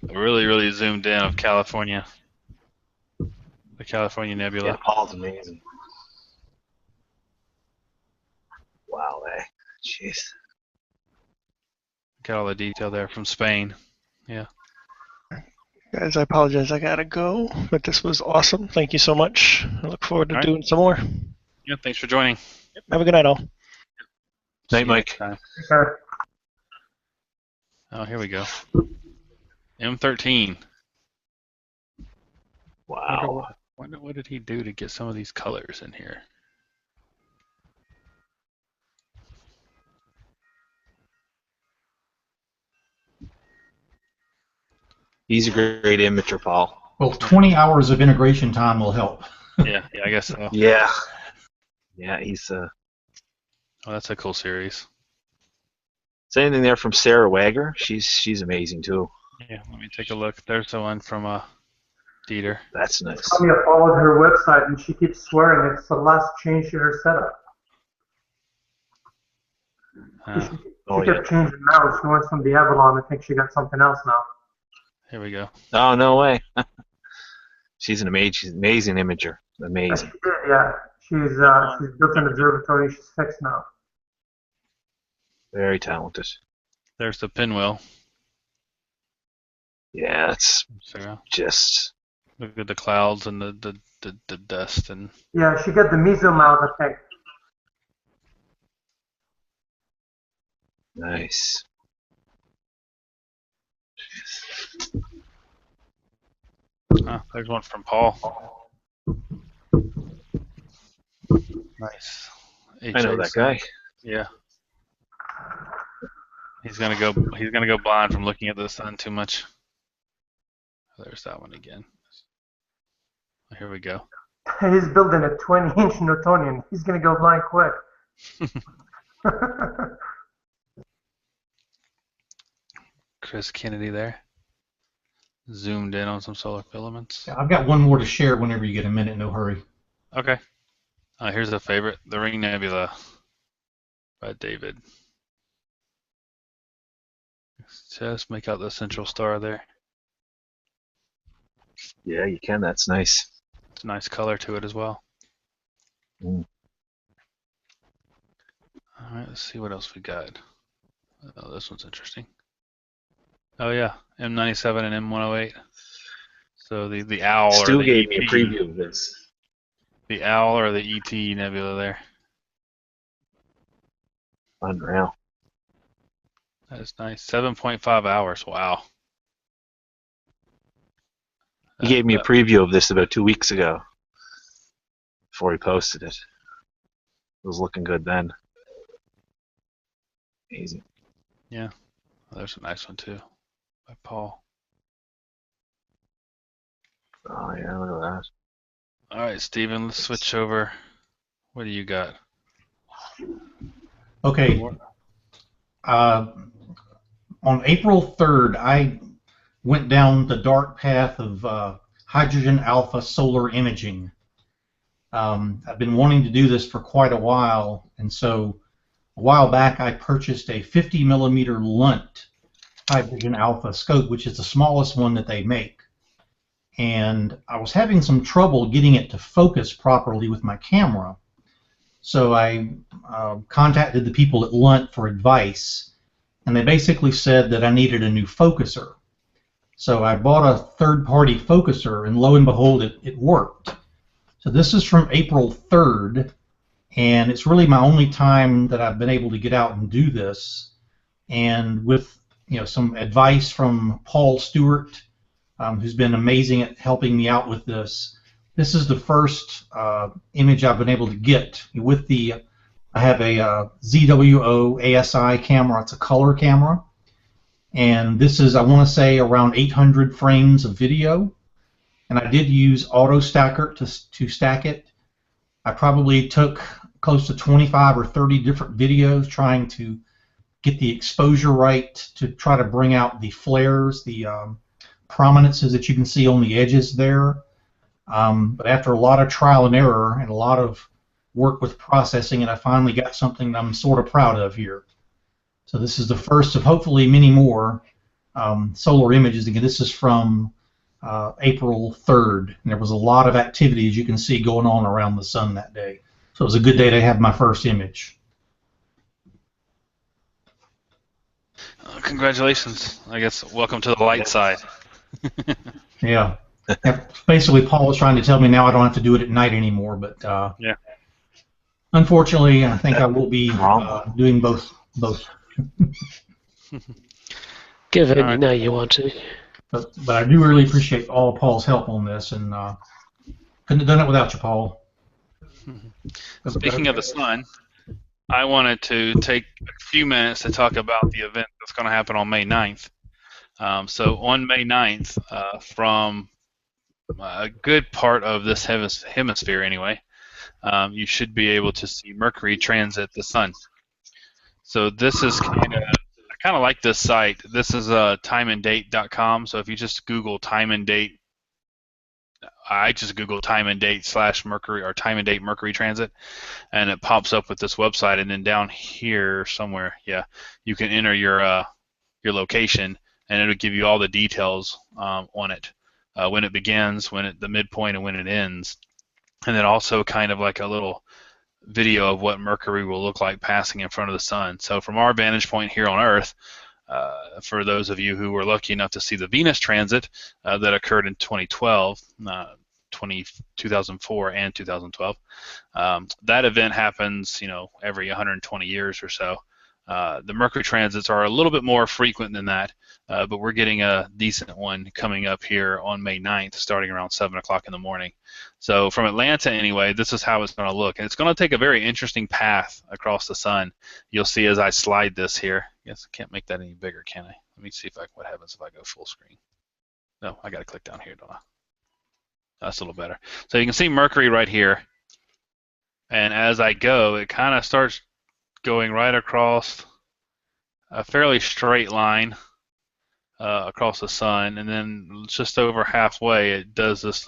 Really, really zoomed in of California. The California nebula. Yeah, Paul's amazing. Wow, jeez. Got all the detail there from Spain. Yeah. Guys, I apologize. I gotta go, but this was awesome. Thank you so much. I look forward to doing some more. Yeah, thanks for joining. Have a good night, all. Night, Mike. Okay. Oh, here we go. M13. Wow. Wonder what did he do to get some of these colors in here? He's a great imager, Paul. Well, 20 hours of integration time will help. Yeah, I guess so. Yeah. Yeah, he's Oh, that's a cool series. Is anything there from Sarah Wager? She's amazing too. Yeah, let me take a look. There's the one from Dieter. That's nice. Tanya followed her website and she keeps swearing it's the last change to her setup. She kept changing now. She wants from the Avalon. I think she got something else now. Here we go. Oh, no way. She's an amazing imager. Amazing. She did, yeah. She's built an observatory. She's fixed now. Very talented. There's the pinwheel. Yeah, it's Sarah. just... Look at the clouds and the dust and... Yeah, she got the meso mouth, I think. Nice. There's one from Paul. Nice. I know that guy. Yeah. He's gonna go blind from looking at the sun too much. There's that one again. Here we go. He's building a 20-inch Newtonian. He's gonna go blind quick. Chris Kennedy there. Zoomed in on some solar filaments. I've got one more to share whenever you get a minute, no hurry. Okay. Here's a favorite, the Ring Nebula by David. Just make out the central star there. Yeah, you can. That's nice. It's a nice color to it as well. Mm. All right, let's see what else we got. Oh, this one's interesting. Oh yeah, M97 and M108. So the owl Stu or the gave ET, me a preview of this. The owl or the ET nebula there. Unreal. That is nice. 7.5 hours. Wow. He gave me a preview of this about 2 weeks ago before he posted it. It was looking good then. Amazing. Yeah. Oh, there's a nice one too by Paul. Oh, yeah, look at that. All right, Stephen, let's switch over. What do you got? Okay. On April 3rd, I went down the dark path of hydrogen alpha solar imaging. I've been wanting to do this for quite a while, and so a while back I purchased a 50 millimeter Lunt hydrogen alpha scope, which is the smallest one that they make. And I was having some trouble getting it to focus properly with my camera. So I contacted the people at Lunt for advice, and they basically said that I needed a new focuser. So I bought a third-party focuser, and lo and behold, it worked. So this is from April 3rd, and it's really my only time that I've been able to get out and do this. And with some advice from Paul Stewart, who's been amazing at helping me out with this. This is the first image I've been able to get with the. I have a ZWO ASI camera. It's a color camera, And this is, I want to say, around 800 frames of video. And I did use Auto Stacker to stack it. I probably took close to 25 or 30 different videos trying to get the exposure right to try to bring out the flares, the prominences that you can see on the edges there. But after a lot of trial and error and a lot of work with processing, and I finally got something that I'm sort of proud of here. So this is the first of hopefully many more solar images. Again, this is from April 3rd, and there was a lot of activity, as you can see, going on around the sun that day. So it was a good day to have my first image. Congratulations. I guess welcome to the light side. Yeah. Basically, Paul was trying to tell me now I don't have to do it at night anymore, but yeah. Unfortunately, I think I will be doing both. Give it, you know you want to. But I do really appreciate all Paul's help on this, and couldn't have done it without you, Paul. Speaking of the sun, I wanted to take a few minutes to talk about the event that's going to happen on May 9th. So on May 9th, from a good part of this hemisphere anyway, you should be able to see Mercury transit the sun. So this is I kind of like this site. This is timeanddate.com. So if you just Google time and date, I just Google time and date / Mercury or time and date Mercury transit, and it pops up with this website. And then down here somewhere, yeah, you can enter your location, and it'll give you all the details on it, when it begins, the midpoint, and when it ends. And then also kind of like a little video of what Mercury will look like passing in front of the sun. So from our vantage point here on Earth, for those of you who were lucky enough to see the Venus transit that occurred in 2012, 2004 and 2012, that event happens, every 120 years or so. The Mercury transits are a little bit more frequent than that, but we're getting a decent one coming up here on May 9th, starting around 7 o'clock in the morning. So from Atlanta anyway, this is how it's going to look. And it's going to take a very interesting path across the sun. You'll see as I slide this here. Yes, I can't make that any bigger, can I? Let me see what happens if I go full screen. No, I got to click down here, don't I? That's a little better. So you can see Mercury right here. And as I go, it kind of starts going right across a fairly straight line across the sun, and then just over halfway it does this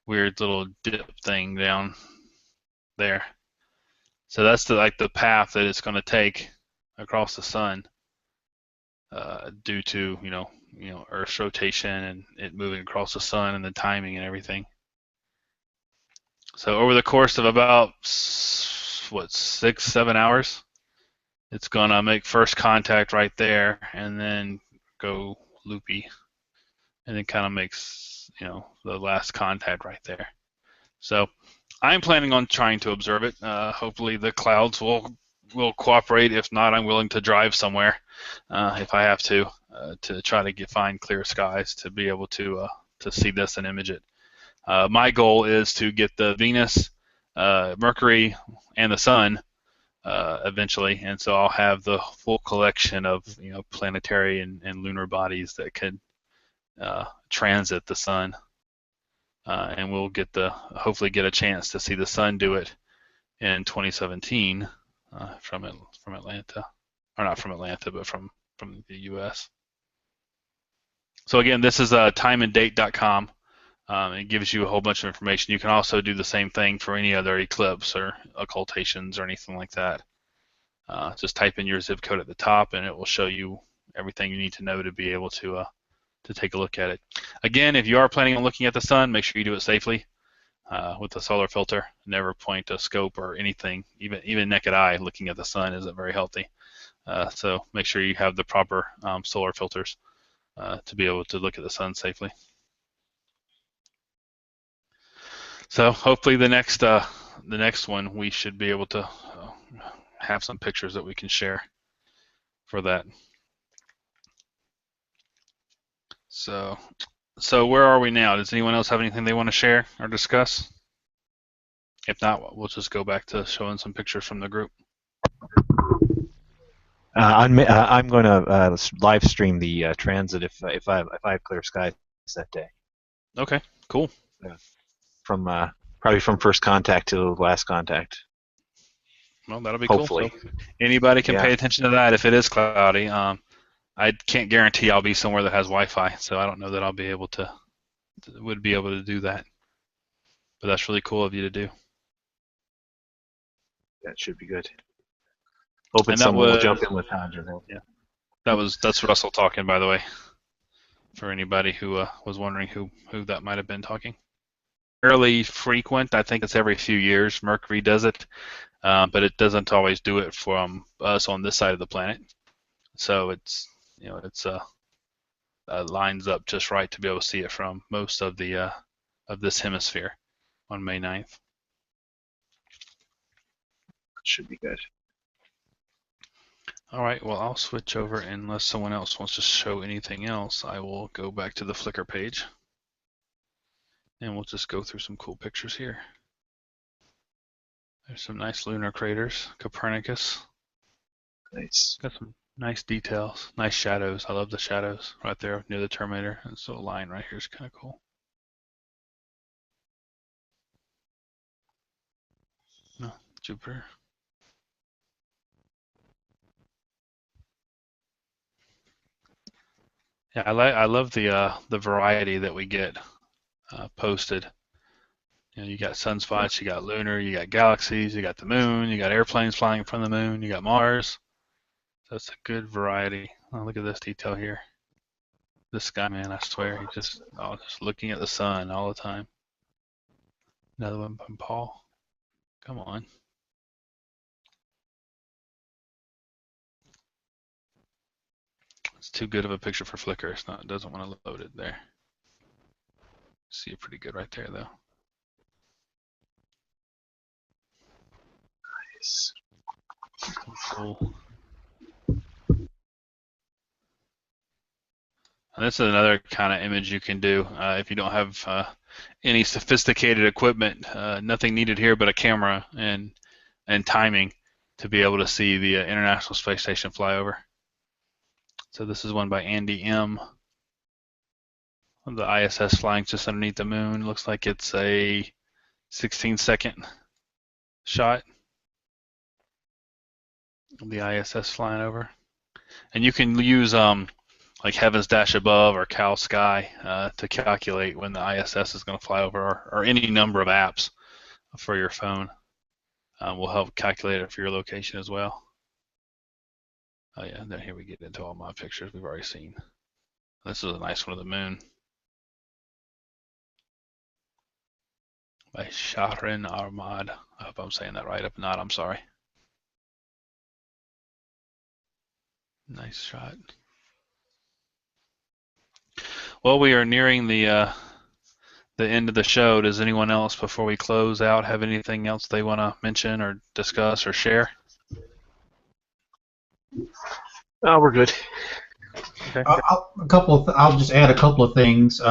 weird little dip thing down there. So that's the path that it's going to take across the sun due to Earth's rotation and it moving across the sun and the timing and everything. So over the course of about 6-7 hours, it's gonna make first contact right there and then go loopy, and then kind of makes the last contact right there. So I'm planning on trying to observe it. Hopefully the clouds will cooperate. If not, I'm willing to drive somewhere if I have to try to find clear skies to be able to see this and image it. My goal is to get the Venus, Mercury, and the Sun eventually, and so I'll have the full collection of planetary and lunar bodies that could transit the Sun, and we'll hopefully get a chance to see the Sun do it in 2017 from Atlanta, or not from Atlanta, but from the U.S. So again, this is timeanddate.com. It gives you a whole bunch of information. You can also do the same thing for any other eclipse or occultations or anything like that. Just type in your zip code at the top, and it will show you everything you need to know to be able to take a look at it. Again, if you are planning on looking at the sun, make sure you do it safely with a solar filter. Never point a scope or anything. Even naked eye looking at the sun isn't very healthy. So make sure you have the proper solar filters to be able to look at the sun safely. So hopefully the next one we should be able to have some pictures that we can share for that. So where are we now? Does anyone else have anything they want to share or discuss? If not, we'll just go back to showing some pictures from the group. I'm going to live stream the transit if I have clear skies that day. Okay, cool. From probably from first contact to last contact. Well, that'll be cool. Hopefully. So anybody can Yeah. pay attention to that if it is cloudy. I can't guarantee I'll be somewhere that has Wi-Fi, so I don't know that I'll be able to would be able to do that. But that's really cool of you to do. That should be good. Hoping And that someone will was jump in with Hodge. that's Russell talking, by the way. For anybody who was wondering who that might have been talking. Fairly frequent. I think it's every few years Mercury does it, but it doesn't always do it from us on this side of the planet. So it's lines up just right to be able to see it from most of the of this hemisphere on May 9th. Should be good. All right, well, I'll switch over unless someone else wants to show anything else. I will go back to the Flickr page and we'll just go through some cool pictures here. There's some nice lunar craters, Copernicus. Nice. Got some nice details, nice shadows. I love the shadows right there near the Terminator. And so the line right here is kind of cool. No, Jupiter. Yeah, I love the variety that we get posted. You know, you got sunspots, you got lunar, you got galaxies, you got the moon, you got airplanes flying from the moon, you got Mars. So it's a good variety. Oh, look at this detail here. This guy, man, I swear, he's just looking at the sun all the time. Another one from Paul. Come on. It's too good of a picture for Flickr. It doesn't want to load it there. See it pretty good right there, though. Nice. Cool. And this is another kind of image you can do if you don't have any sophisticated equipment. Nothing needed here but a camera and timing to be able to see the International Space Station flyover. So this is one by Andy M. The ISS flying just underneath the moon. Looks like it's a 16-second shot of the ISS flying over. And you can use like Heavens Dash Above or Cal Sky to calculate when the ISS is going to fly over, or any number of apps for your phone will help calculate it for your location as well. Oh yeah, then here we get into all my pictures we've already seen. This is a nice one of the moon by Shahrin Ahmad. I hope I'm saying that right. If not, I'm sorry. Nice shot. Well, we are nearing the end of the show. Does anyone else, before we close out, have anything else they want to mention or discuss or share? Oh, we're good. Okay. I'll just add a couple of things.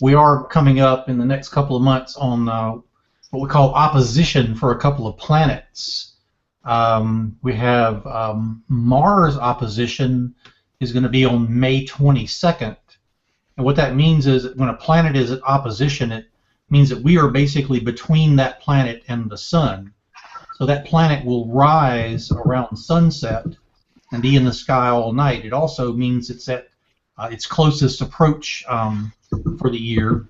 We are coming up in the next couple of months on what we call opposition for a couple of planets. We have Mars opposition is going to be on May 22nd. And what that means is that when a planet is at opposition, it means that we are basically between that planet and the sun. So that planet will rise around sunset and be in the sky all night. It also means it's at its closest approach for the year.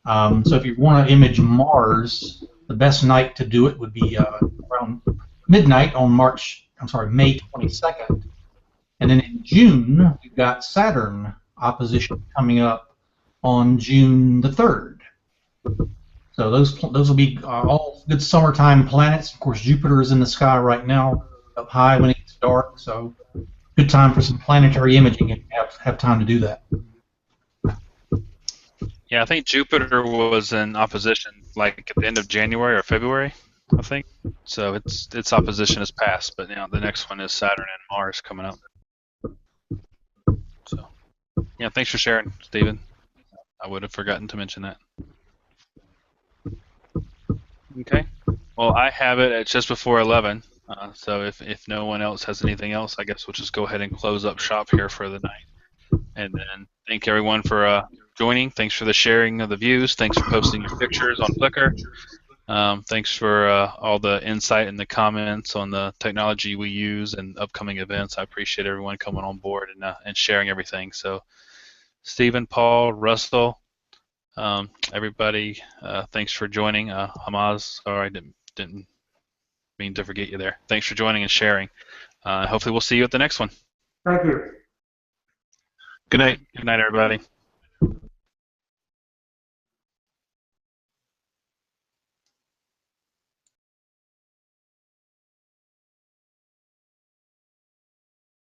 So if you want to image Mars, the best night to do it would be around midnight on May 22nd. And then in June, we've got Saturn opposition coming up on June the 3rd. So those will be all good summertime planets. Of course, Jupiter is in the sky right now, up high when it gets dark. So good time for some planetary imaging if you have time to do that. Yeah, I think Jupiter was in opposition like at the end of January or February, I think. So its opposition is past, but now the next one is Saturn and Mars coming up. So yeah, thanks for sharing, Stephen. I would have forgotten to mention that. Okay. Well, I have it at just before 11, So if no one else has anything else, I guess we'll just go ahead and close up shop here for the night. And then thank everyone for joining. Thanks for the sharing of the views. Thanks for posting your pictures on Flickr. Thanks for all the insight and the comments on the technology we use and upcoming events. I appreciate everyone coming on board and sharing everything. So Stephen, Paul, Russell, everybody, thanks for joining. Hamaz, sorry, didn't mean to forget you there. Thanks for joining and sharing. Hopefully we'll see you at the next one. Thank you. Good night. Good night, everybody.